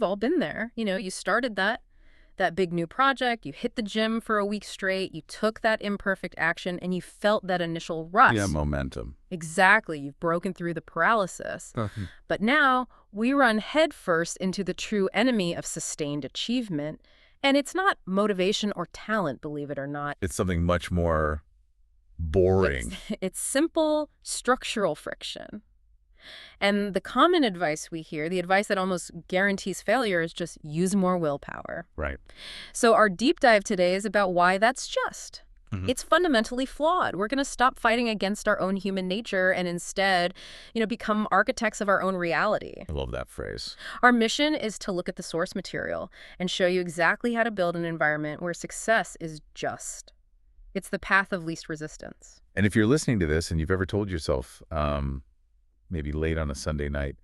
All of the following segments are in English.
we've all been there. You started that big new project, you hit the gym for a week straight, you took that imperfect action, and you felt that initial rush. Yeah, momentum. Exactly. You've broken through the paralysis. But now we run headfirst into the true enemy of sustained achievement. And it's not motivation or talent, believe it or not. It's something much more boring. It's simple structural friction. And the common advice we hear, the advice that almost guarantees failure, is just use more willpower. Right. So our deep dive today is about why that's just. It's fundamentally flawed. We're going to stop fighting against our own human nature and instead, become architects of our own reality. I love that phrase. Our mission is to look at the source material and show you exactly how to build an environment where success is just. It's the path of least resistance. And if you're listening to this and you've ever told yourself, maybe late on a Sunday night,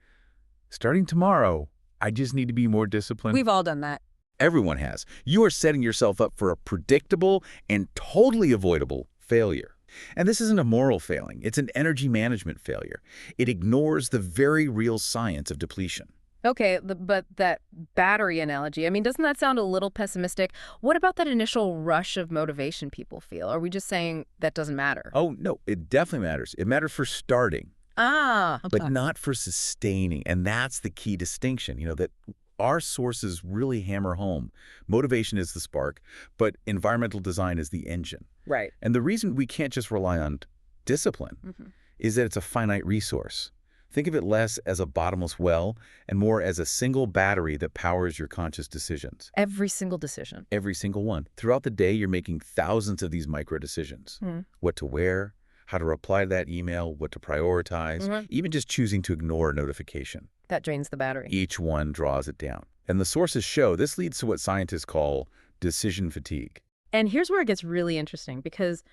starting tomorrow, I just need to be more disciplined. We've all done that. Everyone has. You are setting yourself up for a predictable and totally avoidable failure. And this isn't a moral failing. It's an energy management failure. It ignores the very real science of depletion. Okay, but that battery analogy, doesn't that sound a little pessimistic? What about that initial rush of motivation people feel? Are we just saying that doesn't matter? Oh, no, it definitely matters. It matters for starting. Okay. But not for sustaining. And that's the key distinction, that our sources really hammer home. Motivation is the spark, but environmental design is the engine. Right. And the reason we can't just rely on discipline is that it's a finite resource. Think of it less as a bottomless well and more as a single battery that powers your conscious decisions. Every single decision. Every single one. Throughout the day, you're making thousands of these micro decisions. What to wear, how to reply to that email, what to prioritize, even just choosing to ignore a notification. That drains the battery. Each one draws it down. And the sources show this leads to what scientists call decision fatigue. And here's where it gets really interesting, because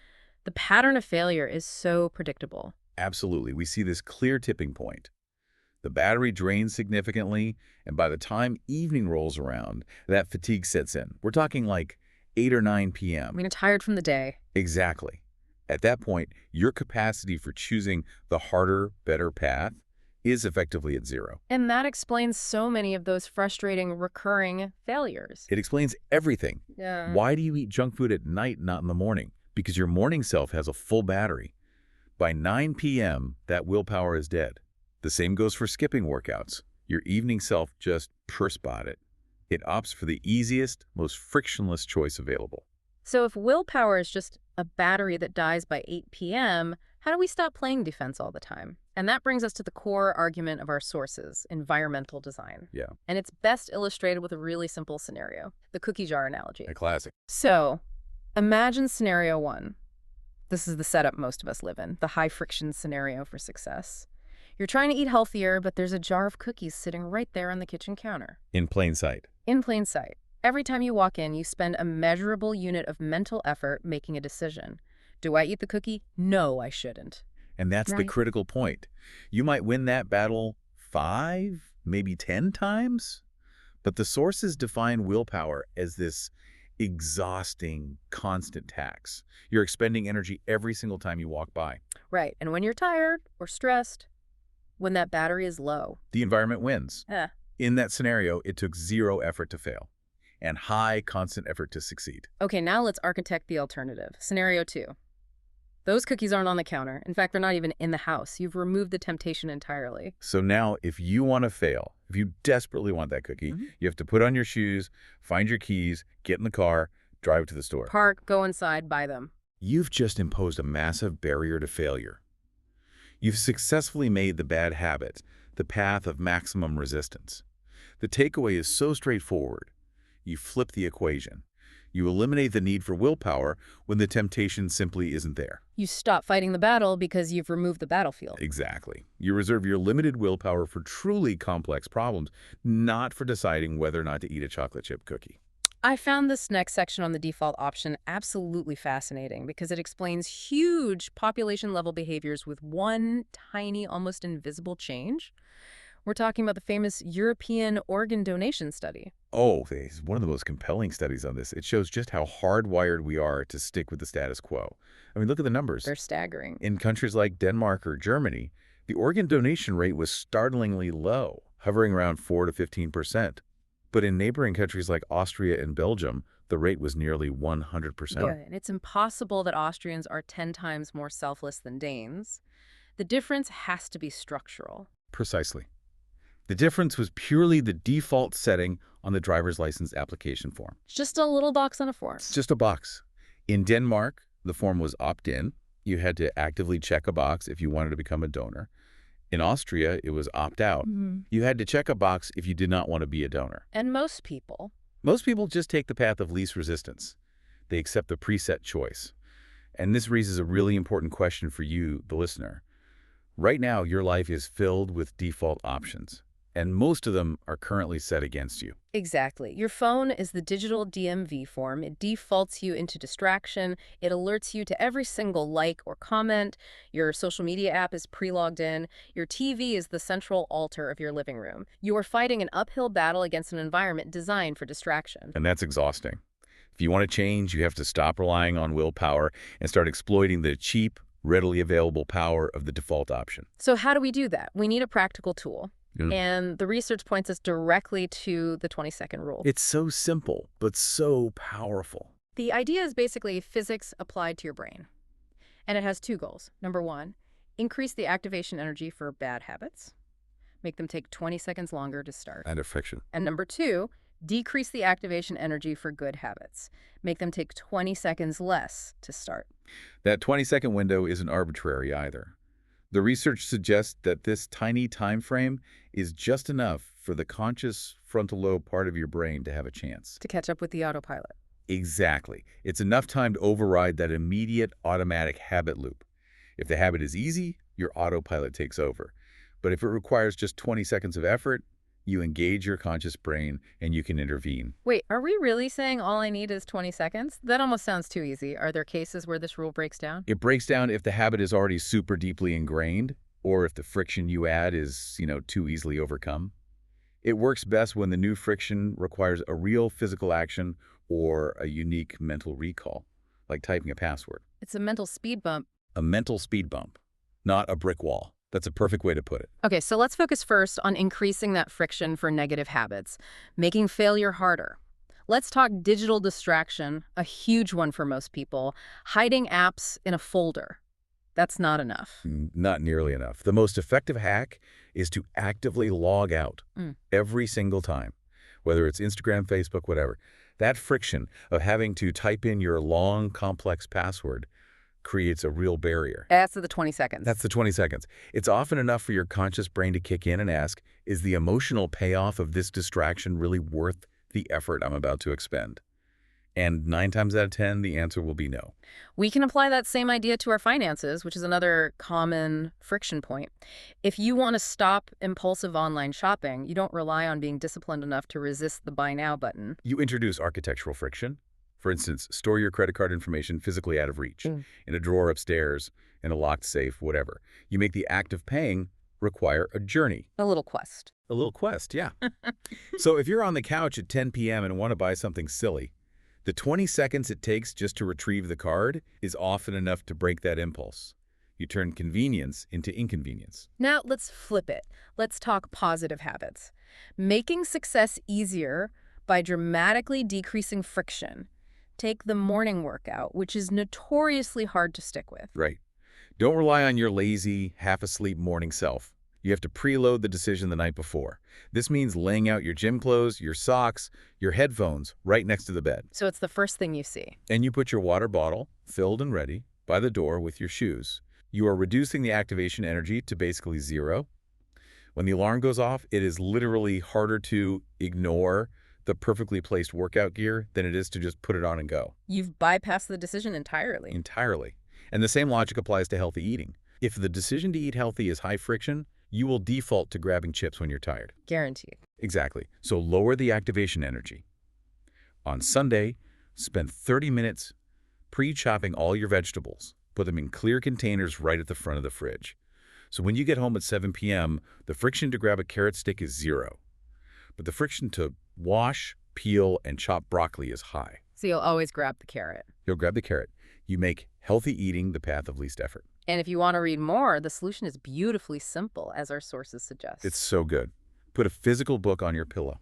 the pattern of failure is so predictable. Absolutely. We see this clear tipping point. The battery drains significantly, and by the time evening rolls around, that fatigue sets in. We're talking like 8 or 9 p.m. Tired from the day. Exactly. At that point, your capacity for choosing the harder, better path is effectively at zero. And that explains so many of those frustrating, recurring failures. It explains everything. Yeah. Why do you eat junk food at night, not in the morning? Because your morning self has a full battery. By 9 p.m., that willpower is dead. The same goes for skipping workouts. Your evening self just spot it. It opts for the easiest, most frictionless choice available. So if willpower is just a battery that dies by 8 p.m., how do we stop playing defense all the time? And that brings us to the core argument of our sources, environmental design. Yeah. And it's best illustrated with a really simple scenario, the cookie jar analogy. A classic. So imagine scenario one. This is the setup most of us live in, the high-friction scenario for success. You're trying to eat healthier, but there's a jar of cookies sitting right there on the kitchen counter. In plain sight. In plain sight. Every time you walk in, you spend a measurable unit of mental effort making a decision. Do I eat the cookie? No, I shouldn't. And that's the critical point. You might win that battle 5, maybe 10 times, but the sources define willpower as this exhausting, constant tax. You're expending energy every single time you walk by. Right. And when you're tired or stressed, when that battery is low, the environment wins. Yeah. In that scenario, it took 0 effort to fail and high, constant effort to succeed. Okay, now let's architect the alternative. Scenario 2. Those cookies aren't on the counter. In fact, they're not even in the house. You've removed the temptation entirely. So now, if you want to fail, if you desperately want that cookie, you have to put on your shoes, find your keys, get in the car, drive to the store. Park, go inside, buy them. You've just imposed a massive barrier to failure. You've successfully made the bad habit the path of maximum resistance. The takeaway is so straightforward. You flip the equation. You eliminate the need for willpower when the temptation simply isn't there. You stop fighting the battle because you've removed the battlefield. Exactly. You reserve your limited willpower for truly complex problems, not for deciding whether or not to eat a chocolate chip cookie. I found this next section on the default option absolutely fascinating because it explains huge population-level behaviors with one tiny, almost invisible change. We're talking about the famous European organ donation study. Oh, it's one of the most compelling studies on this. It shows just how hardwired we are to stick with the status quo. Look at the numbers. They're staggering. In countries like Denmark or Germany, the organ donation rate was startlingly low, hovering around 4 to 15%. But in neighboring countries like Austria and Belgium, the rate was nearly 100%. Good. It's impossible that Austrians are 10 times more selfless than Danes. The difference has to be structural. Precisely. The difference was purely the default setting on the driver's license application form. It's just a little box on a form. It's just a box. In Denmark, the form was opt-in. You had to actively check a box if you wanted to become a donor. In Austria, it was opt-out. You had to check a box if you did not want to be a donor. And most people. Most people just take the path of least resistance. They accept the preset choice. And this raises a really important question for you, the listener. Right now, your life is filled with default options, and most of them are currently set against you. Exactly. Your phone is the digital DMV form. It defaults you into distraction. It alerts you to every single like or comment. Your social media app is pre-logged in. Your TV is the central altar of your living room. You are fighting an uphill battle against an environment designed for distraction. And that's exhausting. If you want to change, you have to stop relying on willpower and start exploiting the cheap, readily available power of the default option. So how do we do that? We need a practical tool. Yeah. And the research points us directly to the 20-second rule. It's so simple, but so powerful. The idea is basically physics applied to your brain. And it has two goals. Number one, increase the activation energy for bad habits. Make them take 20 seconds longer to start. And a friction. And number two, decrease the activation energy for good habits. Make them take 20 seconds less to start. That 20-second window isn't arbitrary either. The research suggests that this tiny time frame is just enough for the conscious frontal lobe part of your brain to have a chance. To catch up with the autopilot. Exactly. It's enough time to override that immediate automatic habit loop. If the habit is easy, your autopilot takes over. But if it requires just 20 seconds of effort, you engage your conscious brain and you can intervene. Wait, are we really saying all I need is 20 seconds? That almost sounds too easy. Are there cases where this rule breaks down? It breaks down if the habit is already super deeply ingrained or if the friction you add is, too easily overcome. It works best when the new friction requires a real physical action or a unique mental recall, like typing a password. It's a mental speed bump. A mental speed bump, not a brick wall. That's a perfect way to put it. Okay, so let's focus first on increasing that friction for negative habits, making failure harder. Let's talk digital distraction, a huge one for most people. Hiding apps in a folder. That's not enough. Not nearly enough. The most effective hack is to actively log out every single time, whether it's Instagram, Facebook, whatever. That friction of having to type in your long, complex password creates a real barrier. That's the 20 seconds. That's the 20 seconds. It's often enough for your conscious brain to kick in and ask, is the emotional payoff of this distraction really worth the effort I'm about to expend? And 9 times out of 10, the answer will be no. We can apply that same idea to our finances, which is another common friction point. If you want to stop impulsive online shopping, you don't rely on being disciplined enough to resist the buy now button. You introduce architectural friction. For instance, store your credit card information physically out of reach, in a drawer upstairs, in a locked safe, whatever. You make the act of paying require a journey. A little quest. A little quest, yeah. So if you're on the couch at 10 p.m. and want to buy something silly, the 20 seconds it takes just to retrieve the card is often enough to break that impulse. You turn convenience into inconvenience. Now let's flip it. Let's talk positive habits. Making success easier by dramatically decreasing friction. Take the morning workout, which is notoriously hard to stick with. Right. Don't rely on your lazy, half-asleep morning self. You have to preload the decision the night before. This means laying out your gym clothes, your socks, your headphones right next to the bed. So it's the first thing you see. And you put your water bottle, filled and ready, by the door with your shoes. You are reducing the activation energy to basically zero. When the alarm goes off, it is literally harder to ignore the perfectly placed workout gear than it is to just put it on and go. You've bypassed the decision entirely. Entirely. And the same logic applies to healthy eating. If the decision to eat healthy is high friction, you will default to grabbing chips when you're tired. Guaranteed. Exactly. So lower the activation energy. On Sunday, spend 30 minutes pre-chopping all your vegetables. Put them in clear containers right at the front of the fridge. So when you get home at 7 p.m., the friction to grab a carrot stick is zero. But the friction to wash, peel, and chop broccoli is high. So you'll always grab the carrot. You'll grab the carrot. You make healthy eating the path of least effort. And if you want to read more, the solution is beautifully simple, as our sources suggest. It's so good. Put a physical book on your pillow.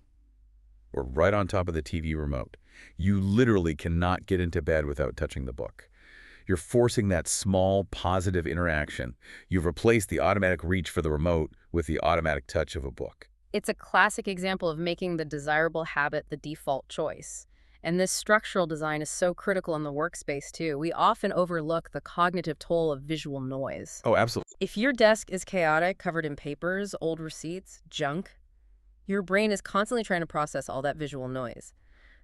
or right on top of the TV remote. You literally cannot get into bed without touching the book. You're forcing that small, positive interaction. You've replaced the automatic reach for the remote with the automatic touch of a book. It's a classic example of making the desirable habit the default choice. And this structural design is so critical in the workspace, too. We often overlook the cognitive toll of visual noise. Oh, absolutely. If your desk is chaotic, covered in papers, old receipts, junk, your brain is constantly trying to process all that visual noise.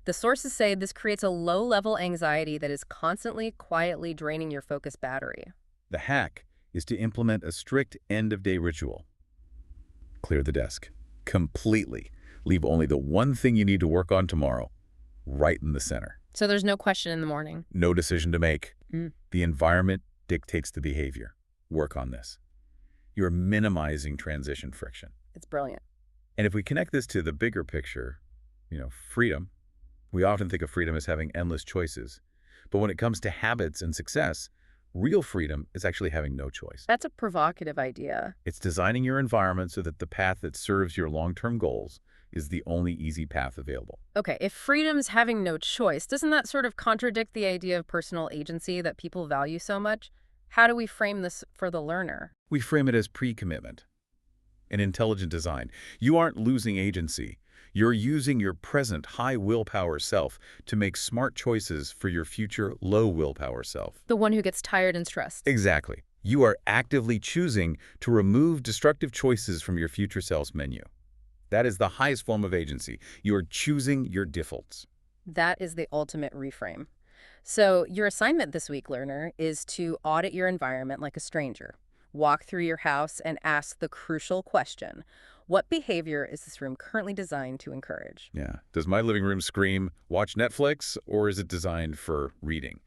The sources say this creates a low-level anxiety that is constantly, quietly draining your focus battery. The hack is to implement a strict end-of-day ritual. Clear the desk completely. Leave only the one thing you need to work on tomorrow, right in the center. So there's no question in the morning. No decision to make. Mm. The environment dictates the behavior. Work on this. You're minimizing transition friction. It's brilliant. And if we connect this to the bigger picture, freedom, we often think of freedom as having endless choices. But when it comes to habits and success, real freedom is actually having no choice. That's a provocative idea. It's designing your environment so that the path that serves your long-term goals is the only easy path available. Okay, if freedom's having no choice, doesn't that sort of contradict the idea of personal agency that people value so much? How do we frame this for the learner? We frame it as pre-commitment, an intelligent design. You aren't losing agency. You're using your present high willpower self to make smart choices for your future low willpower self. The one who gets tired and stressed. Exactly. You are actively choosing to remove destructive choices from your future self's menu. That is the highest form of agency. You are choosing your defaults. That is the ultimate reframe. So your assignment this week, learner, is to audit your environment like a stranger. Walk through your house and ask the crucial question: what behavior is this room currently designed to encourage? Yeah. Does my living room scream, watch Netflix, or is it designed for reading?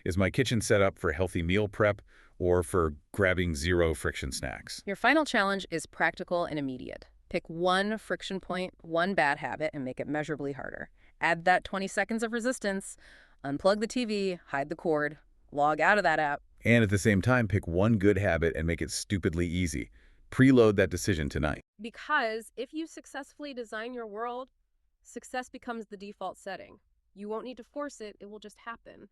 Is my kitchen set up for healthy meal prep or for grabbing zero friction snacks? Your final challenge is practical and immediate. Pick one friction point, one bad habit, and make it measurably harder. Add that 20 seconds of resistance, unplug the TV, hide the cord, log out of that app. And at the same time, pick one good habit and make it stupidly easy. Preload that decision tonight. Because if you successfully design your world, success becomes the default setting. You won't need to force it, it will just happen.